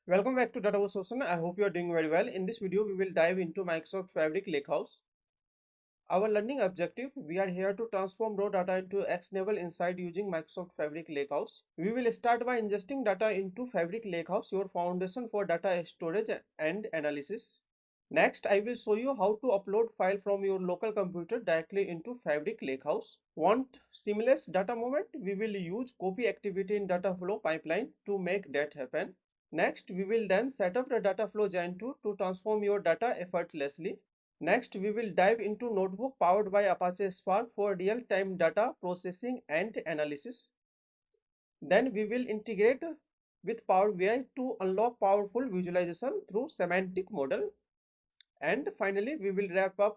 Welcome back to Data Session. I hope you are doing very well. In this video, we will dive into Microsoft Fabric Lakehouse. Our learning objective, we are here to transform raw data into actionable insight using Microsoft Fabric Lakehouse. We will start by ingesting data into Fabric Lakehouse, your foundation for data storage and analysis. Next, I will show you how to upload file from your local computer directly into Fabric Lakehouse. Want seamless data movement? We will use copy activity in data flow pipeline to make that happen. Next, we will then set up the data flow Gen 2 to transform your data effortlessly. Next, we will dive into Notebook powered by Apache Spark for real-time data processing and analysis. Then we will integrate with Power BI to unlock powerful visualization through semantic model. And finally, we will wrap up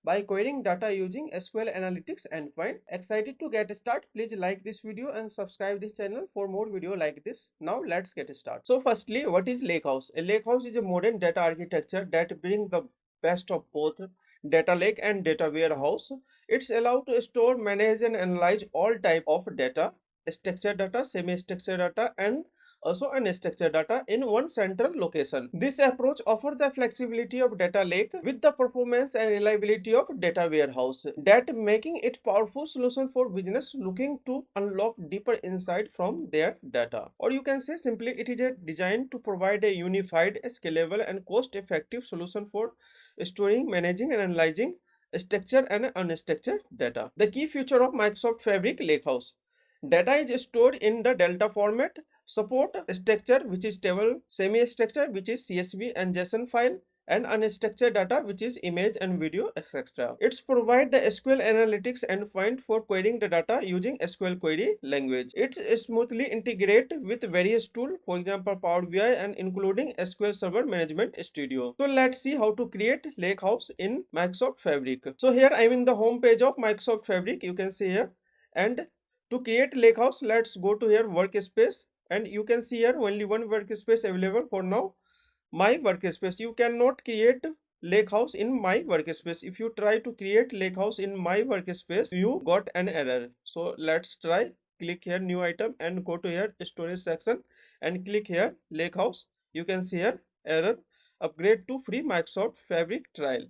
by querying data using SQL Analytics endpoint. Excited to get started? Please like this video and subscribe this channel for more video like this. Now let's get started. So firstly, what is Lakehouse? A Lakehouse is a modern data architecture that brings the best of both data lake and data warehouse. It's allowed to store, manage and analyze all type of data, structured data, semi-structured data and also unstructured data in one central location. This approach offers the flexibility of data lake with the performance and reliability of data warehouse, that making it powerful solution for business looking to unlock deeper insight from their data. Or you can say simply it is designed to provide a unified, scalable and cost-effective solution for storing, managing and analyzing structured and unstructured data. The key feature of Microsoft Fabric Lakehouse: data is stored in the Delta format, support structure which is table, semi-structure which is CSV and JSON file, and unstructured data which is image and video, etc. It's provide the SQL Analytics endpoint for querying the data using SQL query language. It's smoothly integrate with various tools, for example Power BI and including SQL Server Management Studio. So let's see how to create Lakehouse in Microsoft Fabric. So here I'm in the home page of Microsoft Fabric, you can see here. And to create Lakehouse, let's go to here workspace, and you can see here only one workspace available for now, my workspace. You cannot create Lakehouse in my workspace. If you try to create Lakehouse in my workspace, you got an error. So let's try. Click here new item and go to here storage section and click here Lakehouse. You can see here error, upgrade to free Microsoft Fabric trial.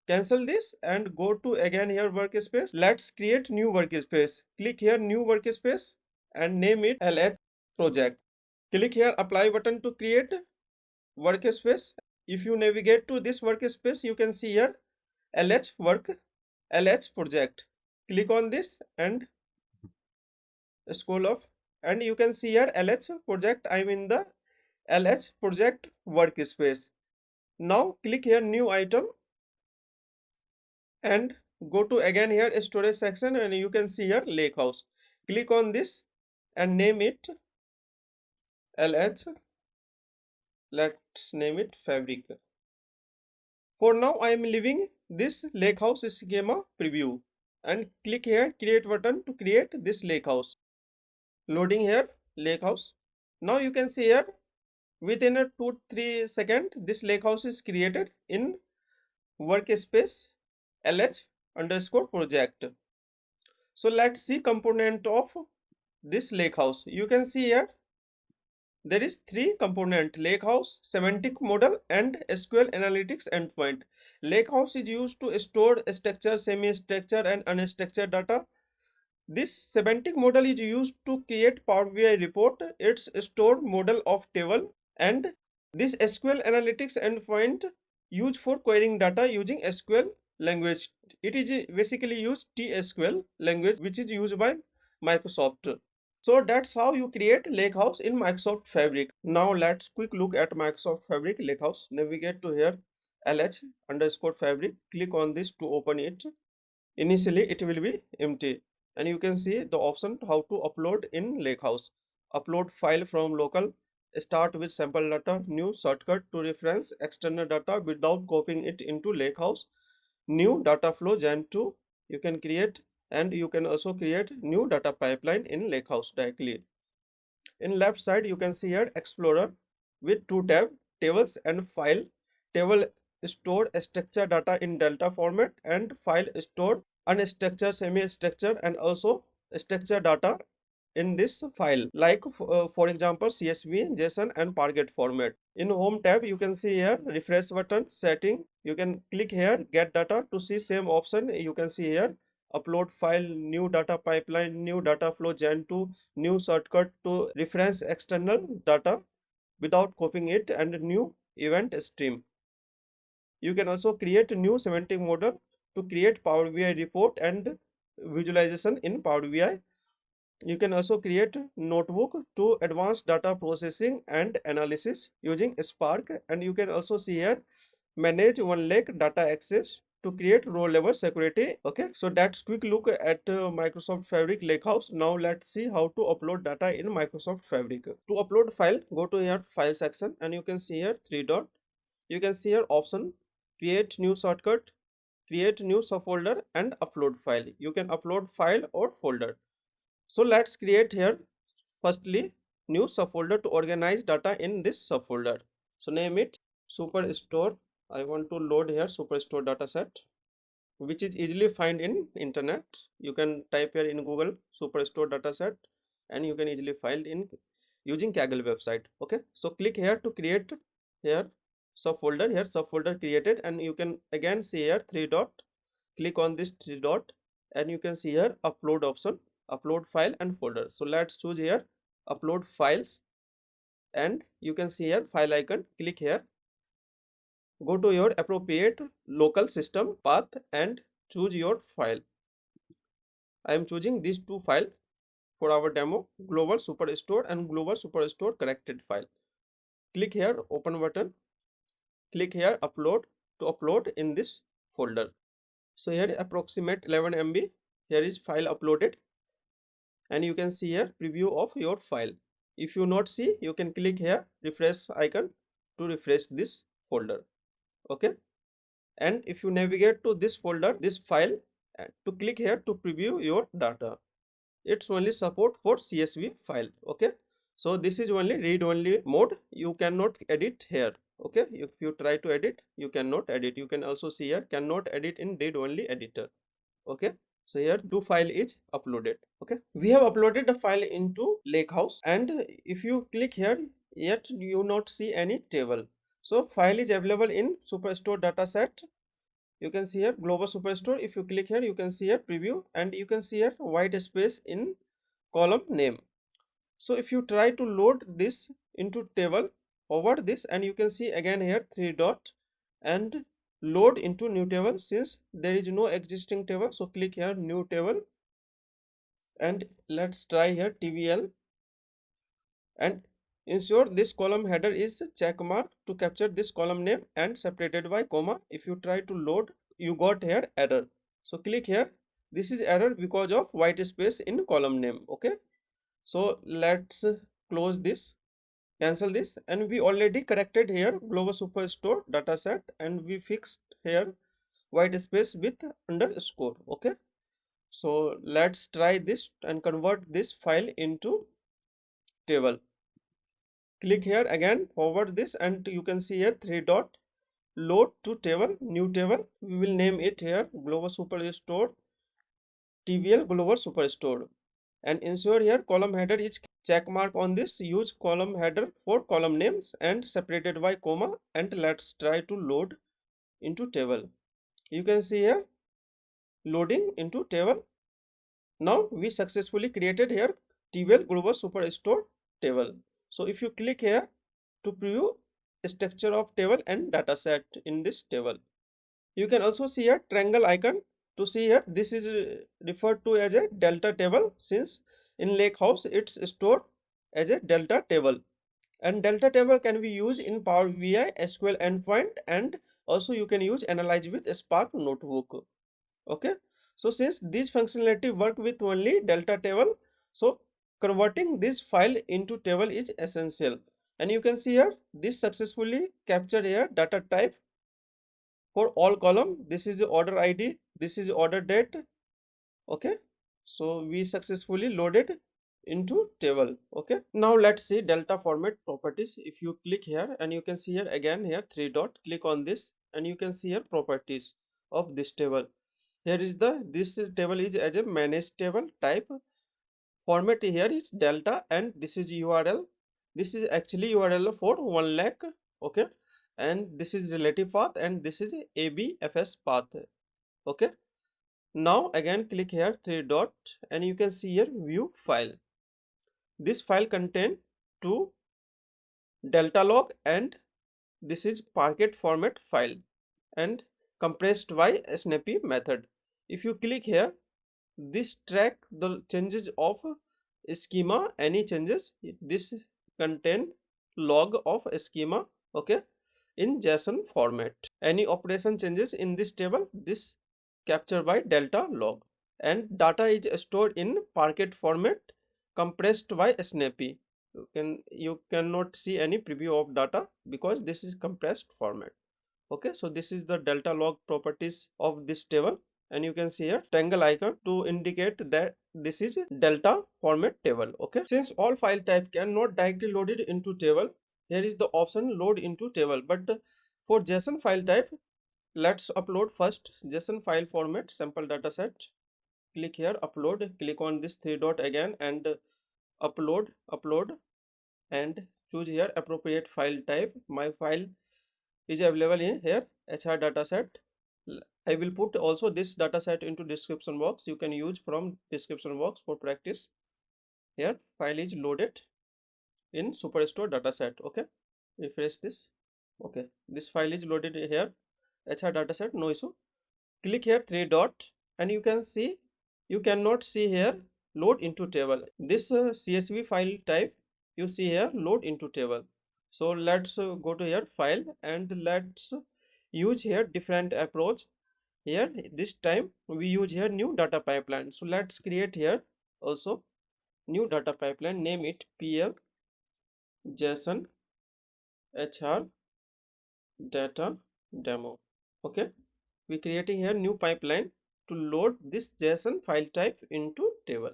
Cancel this and go to again here workspace. Let's create new workspace. Click here new workspace and name it LH project. Click here apply button to create workspace. If you navigate to this workspace, you can see here LH work, LH project. Click on this and scroll up and you can see here LH project. I'm in the LH project workspace. Now click here new item and go to again here storage section and you can see here Lakehouse. Click on this and name it LH. Let's name it Fabric. For now I am leaving this Lakehouse schema preview and click here create button to create this Lakehouse. Loading here Lakehouse. Now you can see here within a 2-3 second this Lakehouse is created in workspace LH underscore project. So let's see component of this Lakehouse. You can see here there is 3 component: Lakehouse, semantic model and SQL Analytics endpoint. Lakehouse is used to store structured, semi-structured and unstructured data. This semantic model is used to create Power BI report. It's a stored model of table. And this SQL Analytics endpoint used for querying data using SQL language. It is basically used TSQL language which is used by Microsoft. So that's how you create Lakehouse in Microsoft Fabric. Now let's quick look at Microsoft Fabric Lakehouse. Navigate to here LH underscore Fabric. Click on this to open it. Initially it will be empty and you can see the option how to upload in Lakehouse. Upload file from local. Start with sample data. New shortcut to reference external data without copying it into Lakehouse. New data flow Gen 2 you can create, and you can also create new data pipeline in Lakehouse directly. In left side you can see here Explorer with 2 tabs, tables and file. Table store structured data in Delta format and file store unstructured, semi-structured and also structured data in this file, like for example CSV, JSON and Parquet format. In home tab you can see here refresh button, setting. You can click here get data to see same option. You can see here upload file, new data pipeline, new data flow gen 2, new shortcut to reference external data without copying it, and new event stream. You can also create a new semantic model to create Power BI report and visualization in Power BI. You can also create notebook to advanced data processing and analysis using Spark. And you can also see here manage one lake data access to create row level security. Okay, so that's quick look at Microsoft Fabric Lakehouse. Now let's see how to upload data in Microsoft Fabric. To upload file, go to here file section and you can see here three dot. You can see here option create new shortcut, create new subfolder and upload file. You can upload file or folder. So let's create here firstly new subfolder to organize data in this subfolder. So name it Superstore. I want to load here Superstore dataset, which is easily find in internet. You can type here in Google Superstore dataset and you can easily find in using Kaggle website. Okay, so click here to create here subfolder. Here subfolder created, and you can again see here three dot. Click on this three dot and you can see here upload option, upload file and folder. So let's choose here upload files and you can see here file icon. Click here, go to your appropriate local system path and choose your file. I am choosing these two files for our demo, global superstore and global superstore corrected file. Click here open button, click here upload to upload in this folder. So here approximate 11 MB. Here is file uploaded and you can see here preview of your file. If you not see, you can click here refresh icon to refresh this folder. Okay, and if you navigate to this folder, this file, to click here to preview your data. It's only support for CSV file. Okay, so this is only read only mode. You cannot edit here. Okay, if you try to edit, you cannot edit. You can also see here cannot edit in read only editor. Okay, so here two file is uploaded. Okay, we have uploaded the file into Lakehouse, and if you click here, yet you not see any table. So file is available in Superstore dataset. You can see here global superstore. If you click here, you can see here preview and you can see here white space in column name. So if you try to load this into table, over this and you can see again here three dot and load into new table. Since there is no existing table, so click here new table and let's try here TVL and ensure this column header is check mark to capture this column name and separated by comma. If you try to load, you got here error. So click here, this is error because of white space in column name. Okay, so let's close this, cancel this, and we already corrected here global superstore dataset and we fixed here white space with underscore. Okay, so let's try this and convert this file into table. Click here again, forward this and you can see here three dot load to table, new table. We will name it here global superstore TVL global superstore and ensure here column header is check mark on this. Use column header for column names and separated by comma and let's try to load into table. You can see here loading into table. Now we successfully created here TVL global superstore table. So if you click here to preview structure of table and dataset in this table, you can also see a triangle icon to see here. This is referred to as a delta table since in Lakehouse it's stored as a delta table, and delta table can be used in Power BI SQL endpoint and also you can use analyze with Spark notebook. Okay, so since this functionality work with only delta table, so converting this file into table is essential. And you can see here this successfully captured here data type for all column. This is the order ID, this is order date. Okay, so we successfully loaded into table. Okay, now let's see delta format properties. If you click here and you can see here again here three dot, click on this and you can see here properties of this table. Here is the this table is as a managed table type format here is delta, and this is URL. This is actually URL for 1 lakh. Okay, and this is relative path, and this is ABFS path. Okay, now again click here three dot, and you can see here view file. This file contain two delta log, and this is Parquet format file and compressed by snappy method. If you click here, this track the changes of schema, any changes. This contain log of schema, okay, in JSON format. Any operation changes in this table, this captured by delta log, and data is stored in Parquet format compressed by snappy. You cannot see any preview of data because this is compressed format. Okay, so this is the delta log properties of this table, and you can see a triangle icon to indicate that this is delta format table. Okay, since all file type cannot directly loaded into table, here is the option load into table. But for JSON file type, let's upload first JSON file format sample dataset. Click here upload, click on this three dot again, and upload, and choose here appropriate file type. My file is available in here HR dataset. I will put also this dataset into description box. You can use from description box for practice. Here file is loaded in Superstore dataset. Okay, refresh this. Okay, this file is loaded here HR dataset, no issue. Click here three dot, and you can see you cannot see here load into table. This CSV file type you see here load into table. So let's go to here file, and let's use here different approach. Here this time we use here new data pipeline. So let's create here also new data pipeline, name it PL JSON HR data demo. Okay, we creating here new pipeline to load this JSON file type into table.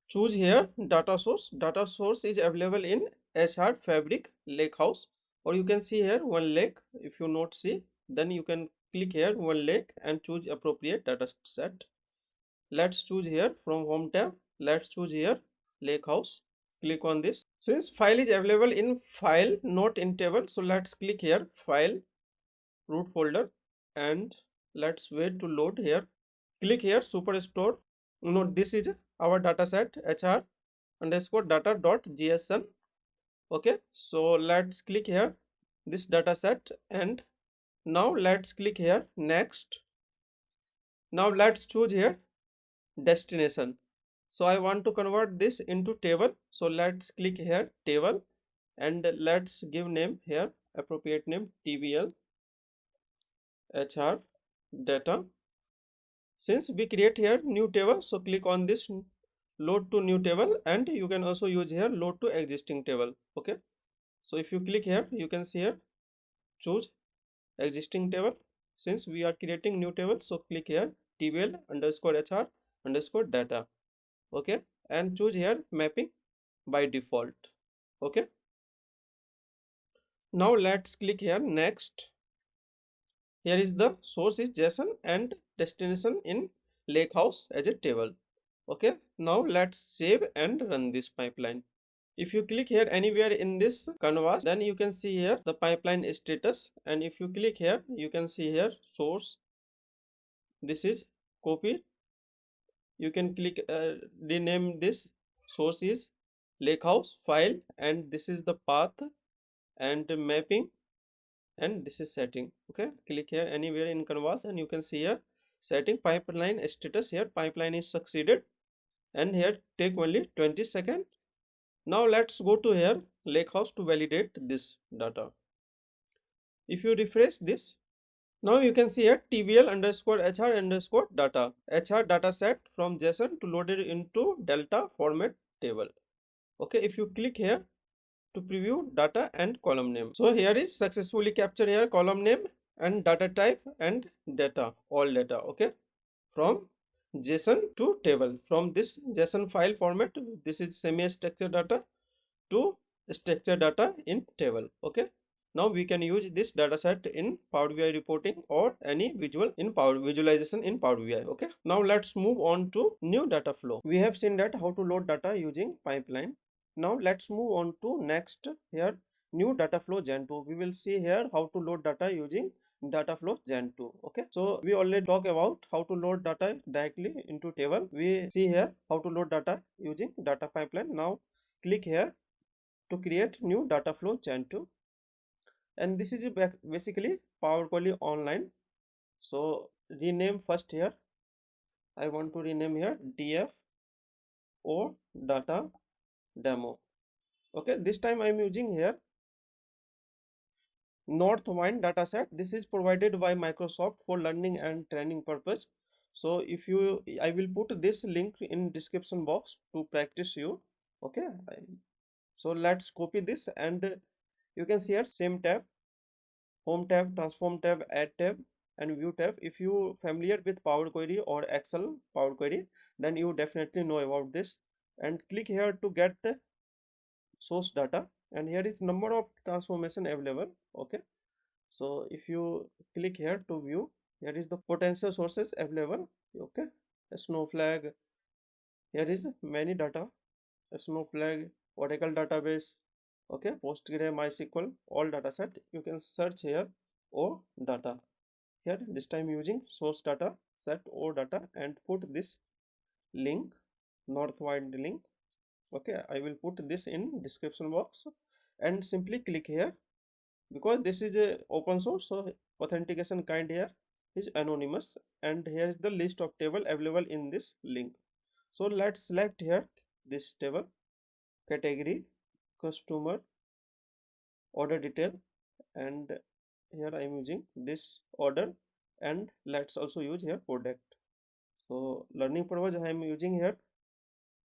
Choose here data source. Data source is available in Azure Fabric Lakehouse, or you can see here 1 lake. If you not see, then you can click here 1 lake and choose appropriate data set. Let's choose here from home tab. Let's choose here Lakehouse. Click on this. Since file is available in file, not in table, so let's click here file root folder, and let's wait to load here. Click here Superstore. No, this is our dataset HR underscore data dot JSON. Okay, so let's click here this dataset, and now let's click here next. Now let's choose here destination. So I want to convert this into table, so let's click here table, and let's give name here appropriate name TBL HR data. Since we create here new table, so click on this load to new table, and you can also use here load to existing table. Okay, so if you click here, you can see here choose existing table. Since we are creating new table, so click here tbl underscore HR underscore data. Okay, and choose here mapping by default. Okay, now let's click here next. Here is the source is JSON and destination in Lakehouse as a table. Okay, now let's save and run this pipeline. If you click here anywhere in this canvas, then you can see here the pipeline status, and if you click here, you can see here source. This is copy. You can click rename this source is Lakehouse file, and this is the path and mapping, and this is setting. Okay, click here anywhere in canvas, and you can see here setting pipeline status. Here pipeline is succeeded, and here take only 20 seconds. Now let's go to here Lakehouse to validate this data. If you refresh this, now you can see here tbl underscore HR underscore data HR data set from JSON to loaded into delta format table. Okay, if you click here to preview data and column name, so here is successfully captured here column name and data type and data, all data. Okay, from JSON to table, from this JSON file format, this is semi structured data to structured data in table. Okay, Now we can use this dataset in Power BI reporting or any visual in Power visualization in Power BI. Okay. Now let's move on to new data flow. We have seen that how to load data using pipeline. Now let's move on to next here, new data flow Gen 2. We will see here how to load data using data flow Gen 2. Okay, so we already talk about how to load data directly into table. We see here how to load data using data pipeline. Now click here to create new data flow Gen 2, and this is basically Power Query online. So rename first here. I want to rename here df or data demo. Okay, this time I'm using here Northwind dataset. This is provided by Microsoft for learning and training purpose. So if you, I will put this link in description box to practice you. Okay, so let's copy this, and you can see here same tab, home tab, transform tab, add tab, and view tab. If you familiar with Power Query or Excel Power Query, then you definitely know about this. And click here to get source data, and here is number of transformation available. Okay, so if you click here to view, here is the potential sources available. Okay, a snowflake, here is many data, a snowflake, Oracle database, okay, Postgre, MySQL, all data set. You can search here or data. Here this time using source data set or data, and put this link, Northwind link. Okay, I will put this in description box, and simply click here, because this is a open source, so authentication kind here is anonymous, and here is the list of table available in this link. So let's select here this table, category, customer, order detail, and here I am using this order, and let's also use here product. So learning purpose I am using here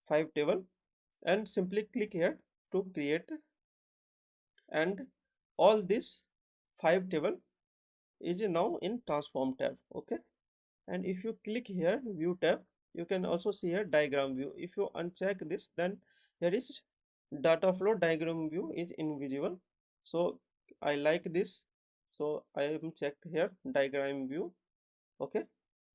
5 table, and simply click here to create, and all this 5 table is now in transform tab. Okay, and if you click here view tab, you can also see here diagram view. If you uncheck this, then here is data flow diagram view is invisible. So I like this, so I am checked here diagram view. Okay,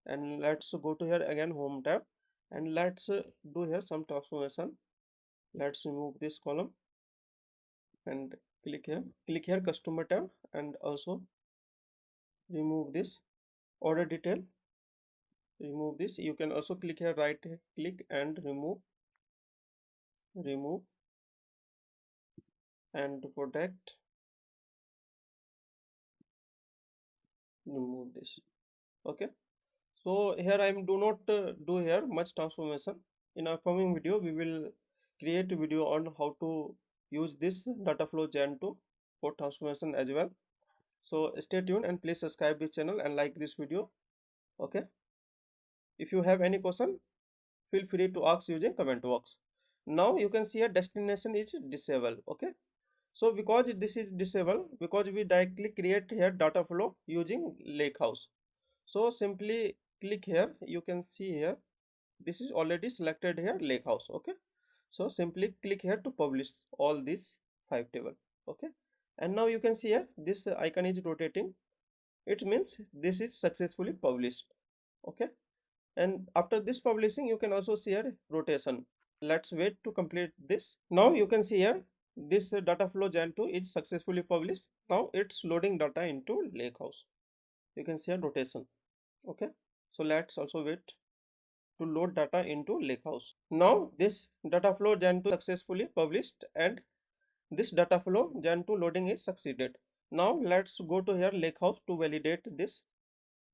and let's go to here again home tab, and let's do here some transformation. Let's remove this column and click here customer tab, and also remove this order detail, remove this. You can also click here right click and remove and protect, remove this. Okay, so here I am do not do here much transformation. In upcoming video we will create a video on how to use this data flow gen 2 for transformation as well. So stay tuned, and please subscribe this channel and like this video. Okay, if you have any question, feel free to ask using comment box. Now you can see a destination is disabled. Okay, so because this is disabled, because we directly create here data flow using Lakehouse. So simply click here, you can see here this is already selected here Lakehouse. Okay, so simply click here to publish all these 5 table. Okay, and now you can see here this icon is rotating. It means this is successfully published. Okay, and after this publishing you can also see here rotation. Let's wait to complete this. Now you can see here this data flow gen 2 is successfully published. Now it's loading data into Lakehouse. You can see a rotation. Okay, so let's also wait to load data into Lakehouse. Now this data flow gen 2 successfully published, and this data flow gen 2 loading is succeeded. Now let's go to here Lakehouse to validate this.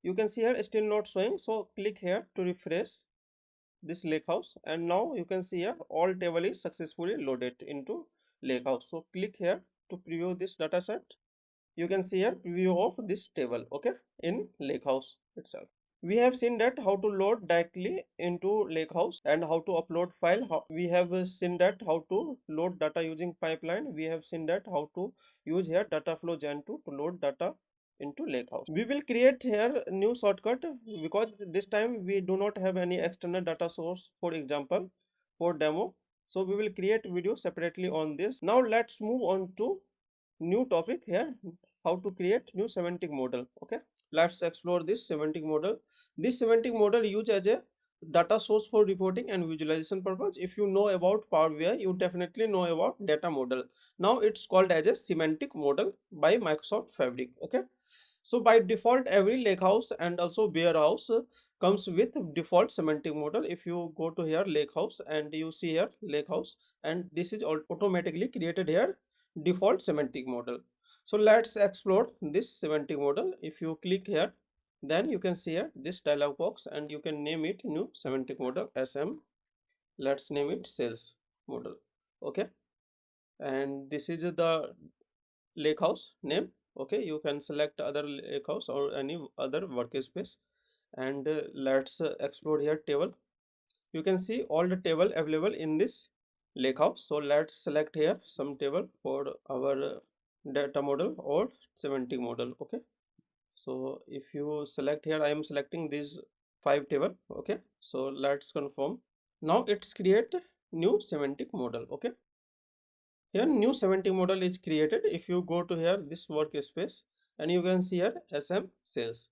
You can see here still not showing, so click here to refresh this Lakehouse, and now you can see here all table is successfully loaded into Lakehouse. So click here to preview this dataset. You can see here preview of this table, okay, in Lakehouse itself. We have seen that how to load directly into Lakehouse and how to upload file. We have seen that how to load data using pipeline. We have seen that how to use here data flow gen 2 to load data into Lakehouse. We will create here new shortcut, because this time we do not have any external data source, for example, for demo. So we will create video separately on this. Now let's move on to new topic here, how to create new semantic model. Okay, let's explore this semantic model. This semantic model used as a data source for reporting and visualization purpose. If you know about Power BI, you definitely know about data model. Now it's called as a semantic model by Microsoft Fabric. Okay, so by default every lakehouse and also warehouse comes with default semantic model. If you go to here lakehouse and you see here lakehouse, and this is automatically created here default semantic model. So let's explore this semantic model. If you click here, then you can see here this dialog box and you can name it new semantic model SM. Let's name it sales model. Okay, and this is the lakehouse name. Okay, you can select other lakehouse or any other workspace. And let's explore here table. You can see all the table available in this lakehouse. So let's select here some table for our data model or semantic model. Okay, so if you select here, I am selecting these 5 table. Okay, so let's confirm. Now it's create new semantic model. Okay, here new semantic model is created. If you go to here this workspace and you can see here SM sales.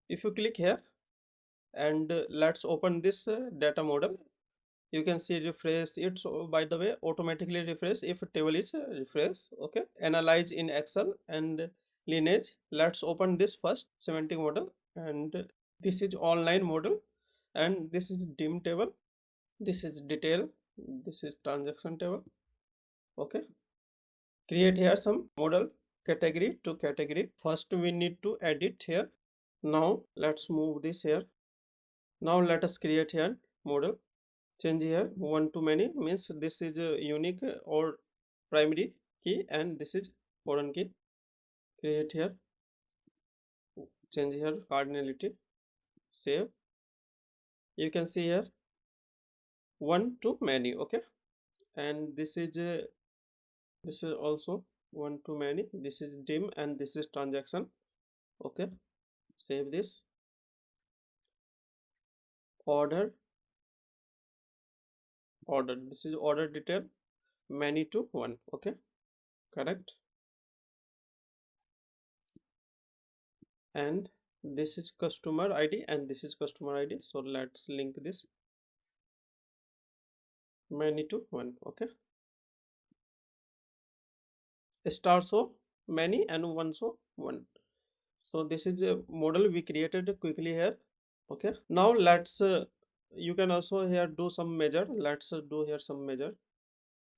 If you click here and let's open this data model, you can see refresh it. So by the way, automatically refresh if table is refresh. Okay, analyze in Excel and lineage. Let's open this first semantic model, and this is online model, and this is dim table, this is detail, this is transaction table. Okay, create here some model category to category. First we need to edit here. Now let's move this here. Now let us create here model. Change here one to many means this is a unique or primary key and this is foreign key. Create here, change here cardinality, save. You can see here one to many. Okay, and this is also one to many. This is dim and this is transaction. Okay, save this. Order order, this is order detail, many to one. Okay, correct. And this is customer ID and this is customer ID. So let's link this many to one. Okay, star so many and one so one. So this is a model we created quickly here. Okay, now let's you can also here do some measure. Let's do here some measure.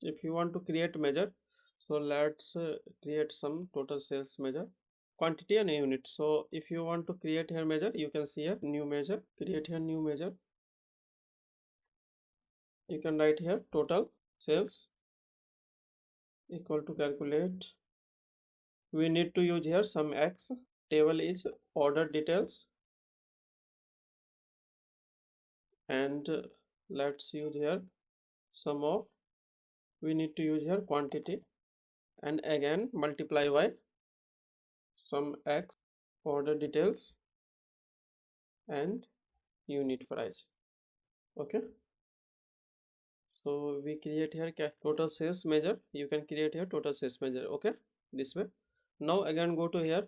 If you want to create measure, so let's create some total sales measure, quantity and unit. So if you want to create here measure, you can see here new measure, create here new measure. You can write here total sales equal to calculate. We need to use here some X. Table is order details, and let's use here sum of. We need to use here quantity and again multiply by some X, order details and unit price. Okay, so we create here total sales measure. You can create here total sales measure. Okay, this way. Now again go to here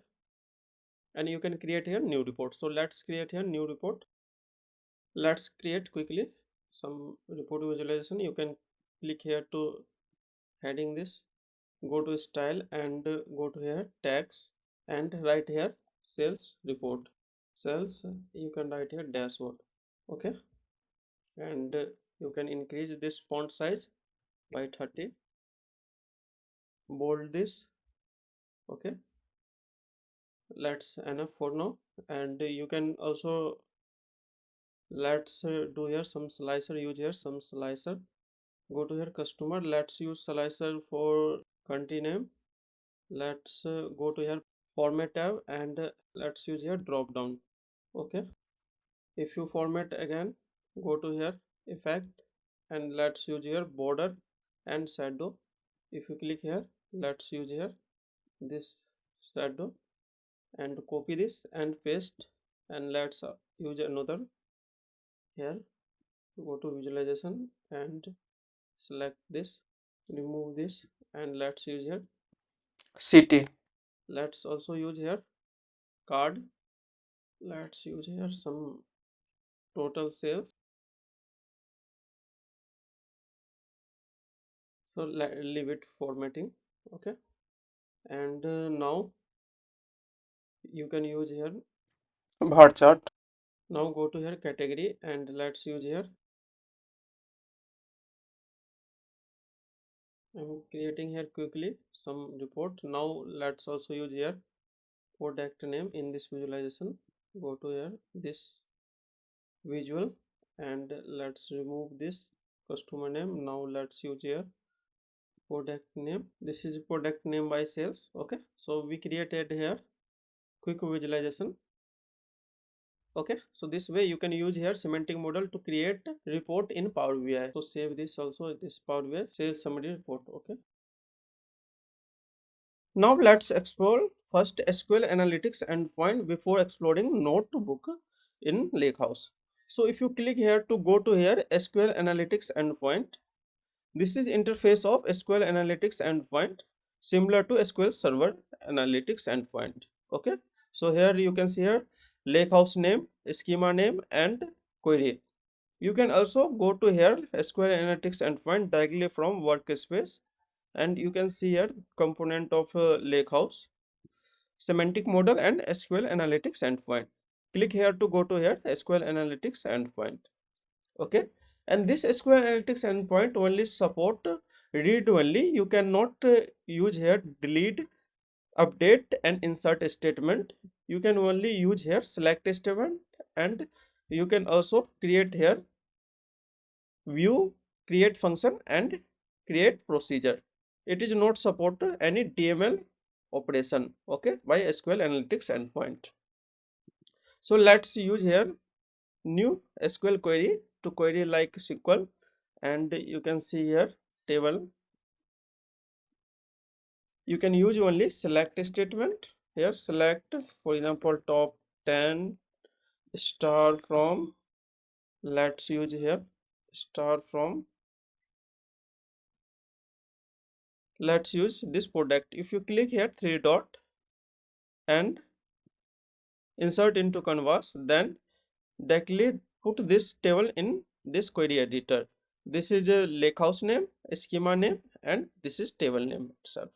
and you can create here new report. So let's create here new report. Let's create quickly some report visualization. You can click here to heading this, go to style and go to here tags and write here sales report. Sales, you can write here dashboard. Okay, and you can increase this font size by 30, bold this. Okay, let's enough for now. And you can also let's do here some slicer, use here some slicer. Go to here customer, let's use slicer for country name. Let's go to here format tab and let's use here drop down. Okay, if you format again, go to here effect and let's use here border and shadow. If you click here, let's use here this shadow and copy this and paste, and let's use another here. Go to visualization and select this, remove this, and let's use here city. Let's also use here card. Let's use here some total sales. So leave it formatting. Okay, and now you can use here bar chart. Now go to here category and let's use here. I'm creating here quickly some report. Now let's also use here product name in this visualization. Go to here this visual and let's remove this customer name. Now let's use here product name. This is product name by sales. Okay, so we created here quick visualization. Okay, so this way you can use here semantic model to create report in Power BI. So save this also, this Power BI sales summary report. Okay, now let's explore first SQL analytics endpoint before exploring notebook in Lakehouse. So if you click here to go to here SQL analytics endpoint, this is interface of SQL analytics endpoint similar to SQL server analytics endpoint. Okay, so here you can see here Lakehouse name, schema name and query. You can also go to here SQL analytics endpoint directly from workspace and you can see here component of Lakehouse, semantic model and SQL analytics endpoint. Click here to go to here SQL analytics endpoint. Okay, and this SQL analytics endpoint only support read only. You cannot use here delete, update and insert statement. You can only use here select statement and you can also create here view, create function and create procedure. It is not support any DML operation. Okay, by SQL analytics endpoint. So let's use here new SQL query to query like SQL and you can see here table. You can use only select statement here. Select for example top 10 star from, let's use here star from, let's use this product. If you click here three dot and insert into canvas, then directly put this table in this query editor. This is a lakehouse name, schema name and this is table name itself,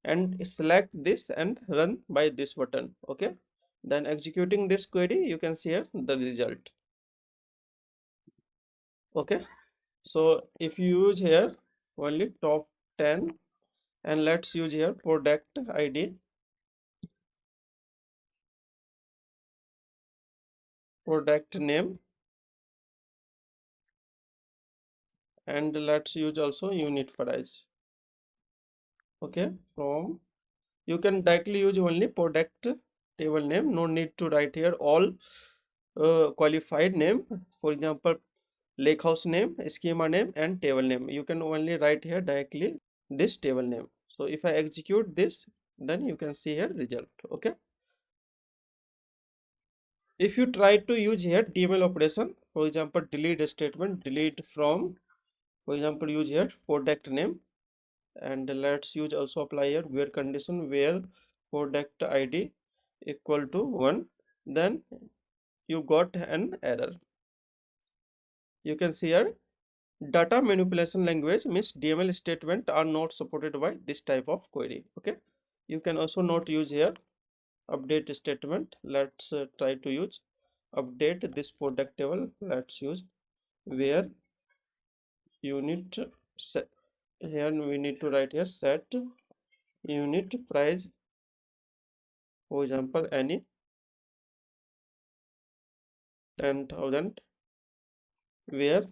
and select this and run by this button. Okay, then executing this query you can see here the result. Okay, so if you use here only top 10 and let's use here product ID, product name and let's use also unit price. Okay, from you can directly use only product table name, no need to write here all qualified name. For example lakehouse name, schema name and table name, you can only write here directly this table name. So if I execute this, then you can see here result. Okay, if you try to use here DML operation, for example delete statement, delete from, for example use here product name and let's use also apply here where condition where product ID equal to 1, then you got an error. You can see here data manipulation language means DML statement are not supported by this type of query. Okay, you can also not use here update statement. Let's try to use update this product table. Let's use where unit set, here we need to write here set unit price, for example any 10,000 where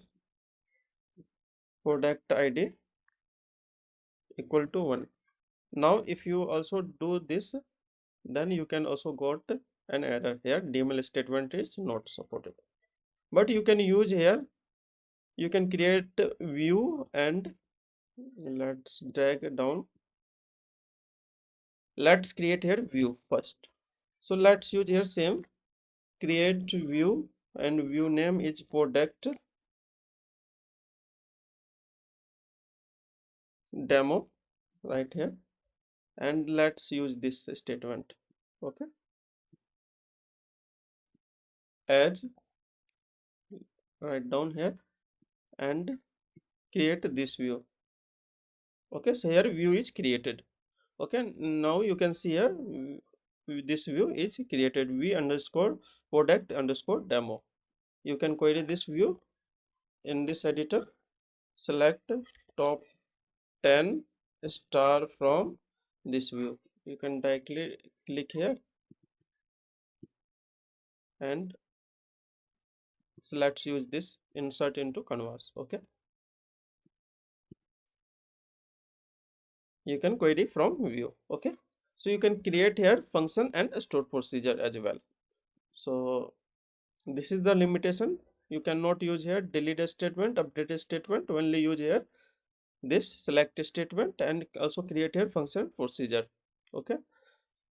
product ID equal to 1. Now if you also do this, then you can also got an error here DML statement is not supported. But you can use here, you can create view and let's drag down. Let's create here view first. So let's use here same create view and view name is product demo right here and let's use this statement. Okay, as write down here and create this view. Okay, so here view is created. Okay, now you can see here this view is created, v underscore product underscore demo. You can query this view in this editor. Select top 10 star from this view. You can directly click here and let's use this insert into canvas. Okay, you can query from view. Okay, so you can create here function and store procedure as well. So this is the limitation. You cannot use here delete statement, update statement, only use here this select statement and also create here function procedure. Okay,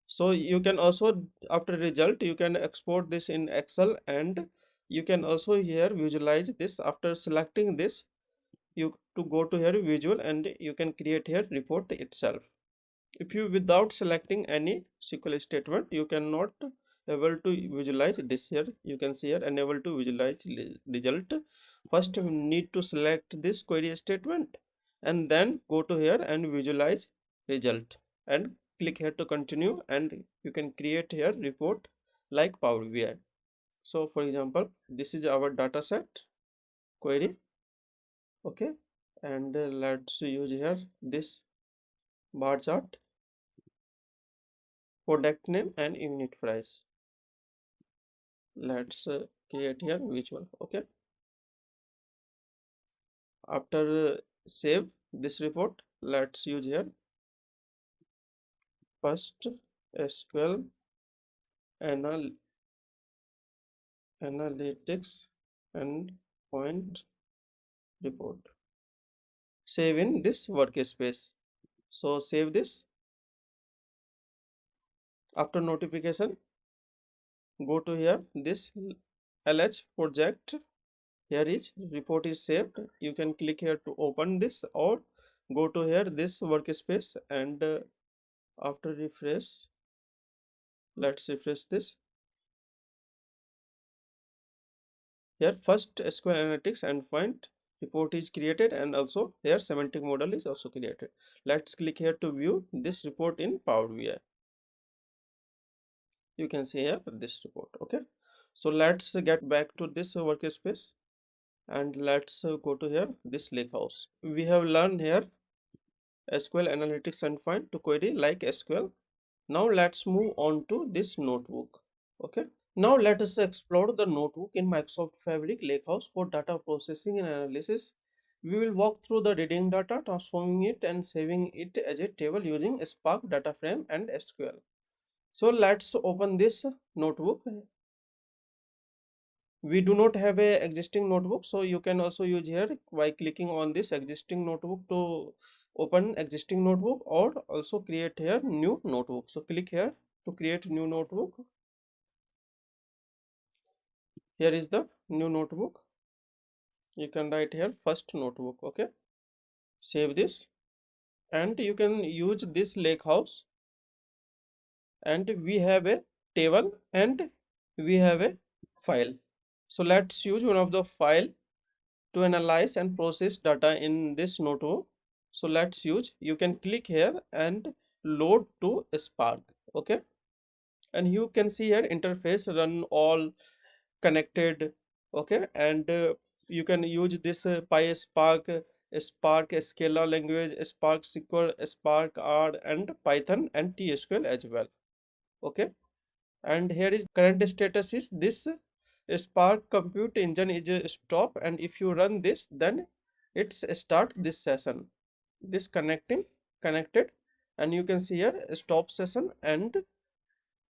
so you can also after result you can export this in Excel, and you can also here visualize this. After selecting this, you to go to here visual and you can create here report itself. If you without selecting any SQL statement, you cannot able to visualize this. Here you can see here unable to visualize result. First you need to select this query statement and then go to here and visualize result and click here to continue, and you can create here report like Power BI. So for example, this is our data set query. Okay, and let's use here this bar chart, product name and unit price. Let's create here visual. Okay, after save this report, let's use here first SQL anal analytics and point report. Save in this workspace. So save this. After notification, go to here this LH project. Here is report is saved. You can click here to open this or go to here this workspace, and after refresh, let's refresh this. Here first SQL analytics endpoint report is created, and also here semantic model is also created. Let's click here to view this report in Power BI. You can see here this report. Okay, so let's get back to this workspace and let's go to here this Lakehouse. We have learned here SQL analytics endpoint to query like SQL. Now let's move on to this notebook. Okay, now let us explore the notebook in Microsoft Fabric Lakehouse for data processing and analysis. We will walk through the reading data, transforming it and saving it as a table using Spark data frame and SQL. So let's open this notebook. We do not have a existing notebook, so you can also use here by clicking on this existing notebook to open existing notebook, or also create here new notebook. So click here to create new notebook. Here is the new notebook. You can write here first notebook. Okay, save this, and you can use this lake house, and we have a table and we have a file. So let's use one of the file to analyze and process data in this notebook. So let's use, you can click here and load to Spark. Okay, and you can see here interface run all connected. Okay, and you can use this PySpark, Spark Scala language, Spark SQL, Spark R, and Python and TSQL as well. Okay, and here is current status is this Spark compute engine is a stop, and if you run this, then it's start this session, this connected, and you can see here stop session and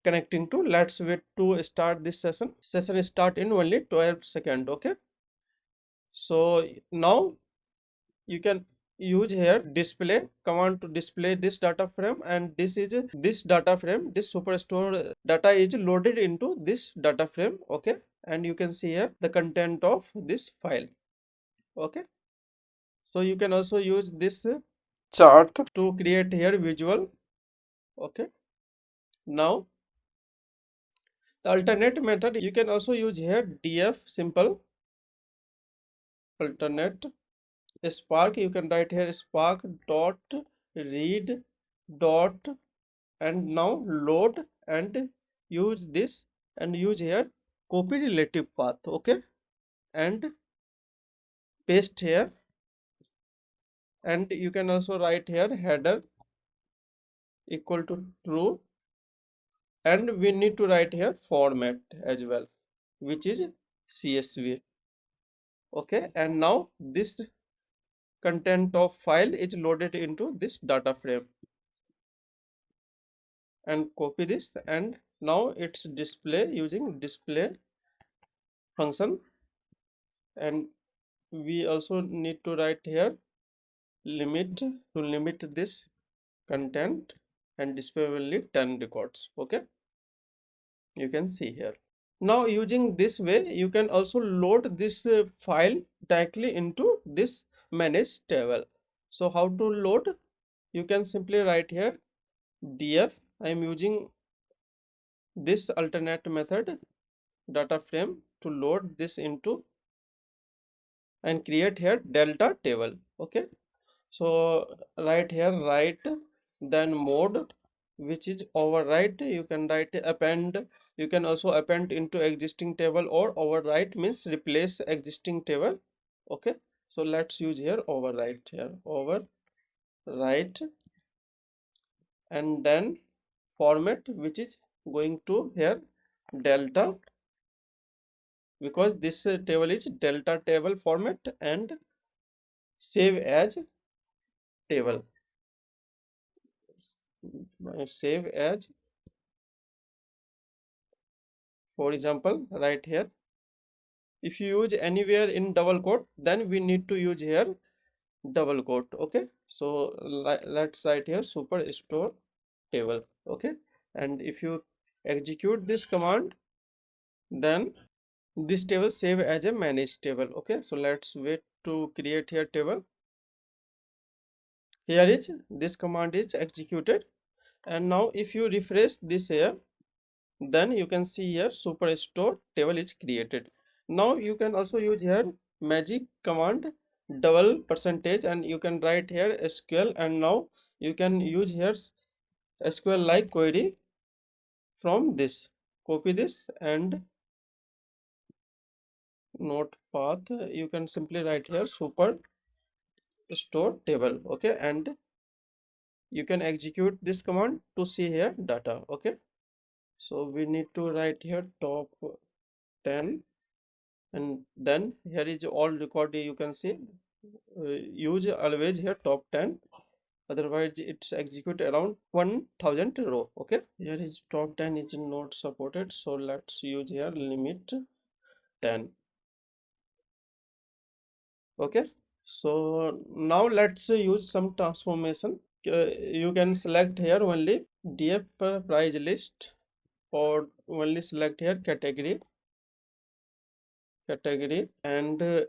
connecting to. Let's wait to start this session start in only 12 seconds. Okay, so now you can use here display command to display this data frame, and this is this data frame, this superstore data is loaded into this data frame. Okay, and you can see here the content of this file. Okay, so you can also use this chart to create here visual Okay, now the alternate method you can also use here, df simple alternate spark. You can write here spark dot read dot and now load and use this and use here copy relative path. Okay, and paste here, and you can also write here header equal to true, and we need to write here format as well, which is CSV. Okay, and now this content of file is loaded into this data frame, and copy this, and now it's display using display function, and we also need to write here limit to limit this content, and display only 10 records. Okay, you can see here. Now using this way you can also load this file directly into this manage table. So how to load? You can simply write here df, I am using this alternate method data frame to load this into and create here delta table. Okay, so right here write then mode, which is overwrite. You can write append, you can also append into existing table, or overwrite means replace existing table. Okay, so let's use here overwrite, here overwrite, and then format, which is going to here delta, because this table is delta table format, and save as table, save as, for example right here. If you use anywhere in double quote, then we need to use here double quote. Okay, so let's write here superstore table. Okay, and if you execute this command, then this table save as a managed table. Okay, so let's wait to create here table. Here is this command is executed, and now if you refresh this here, then you can see here superstore table is created. Now you can also use here magic command double percentage, and you can write here SQL, and now you can use here SQL like query from this, copy this and node path, you can simply write here superstore table. Okay, and you can execute this command to see here data. Okay, so we need to write here top 10, and then here is all record. You can see use always here top 10, otherwise it's execute around 1000 row. Okay, here is top 10 is not supported, so let's use here limit 10. Okay, so now let's use some transformation. You can select here only df price list, or only select here category, and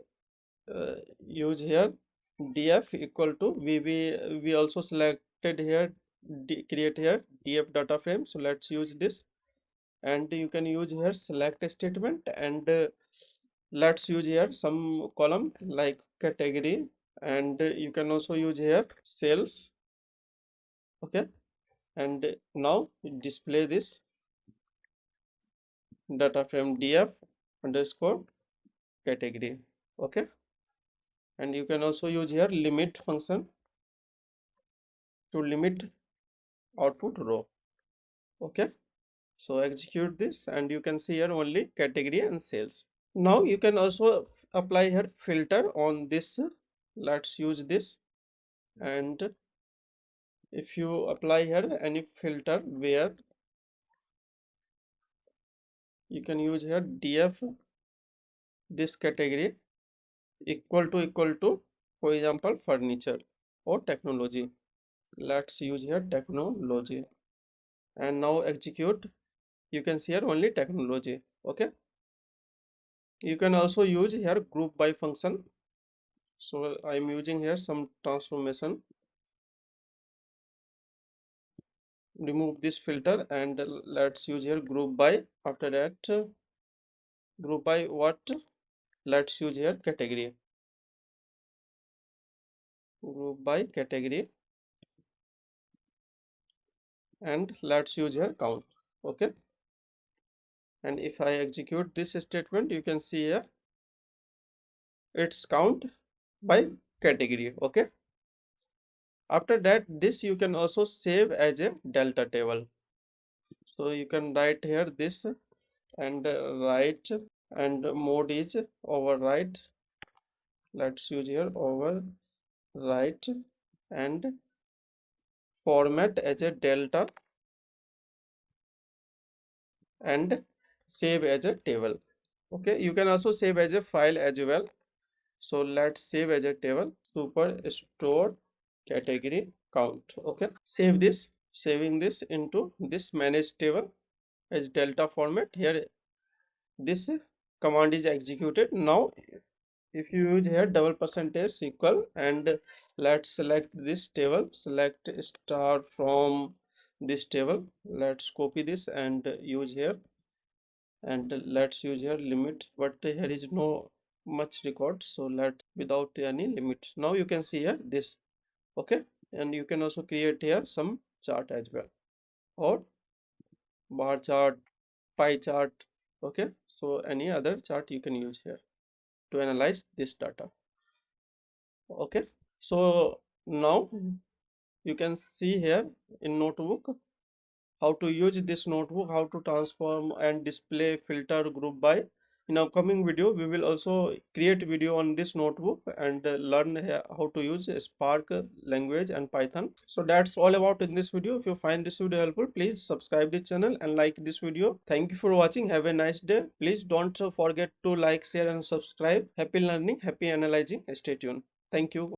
use here df equal to we also selected here create here df data frame, so let's use this, and you can use here select statement, and let's use here some column like category, and you can also use here sales. Okay, and now display this data frame df underscore category. Okay, and you can also use here limit function to limit output row. Okay, so execute this, and you can see here only category and sales. Now you can also apply here filter on this. Let's use this, and if you apply here any filter where you can use here df this category equal to for example furniture or technology. Let's use here technology, and now execute. You can see here only technology. Okay, you can also use here group by function, so I am using here some transformation. remove this filter and let's use here group by. After that, group by what? Let's use here category. Group by category, and let's use here count. Okay, and if I execute this statement, you can see here it's count by category. Okay, after that, this you can also save as a delta table. So you can write here this and write, and mode is override. Let's use here overwrite, and format as a delta, and save as a table. Okay, you can also save as a file as well. So let's save as a table, superstore category count. Okay, save this, saving this into this manage table as delta format. Here this command is executed. Now if you use here double percentage equal, and let's select this table, select star from this table, let's copy this and use here, and let's use here limit, but here is no much record, so let's without any limit. Now you can see here this. Okay, and you can also create here some chart as well, or bar chart, pie chart. Okay, so any other chart you can use here to analyze this data. Okay, so now you can see here in notebook how to use this notebook, how to transform and display filter group by. In upcoming video we will also create video on this notebook and learn how to use Spark language and Python. So that's all about in this video. If you find this video helpful, please subscribe the channel and like this video. Thank you for watching. Have a nice day. Please don't forget to like, share and subscribe. Happy learning, happy analyzing. Stay tuned. Thank you.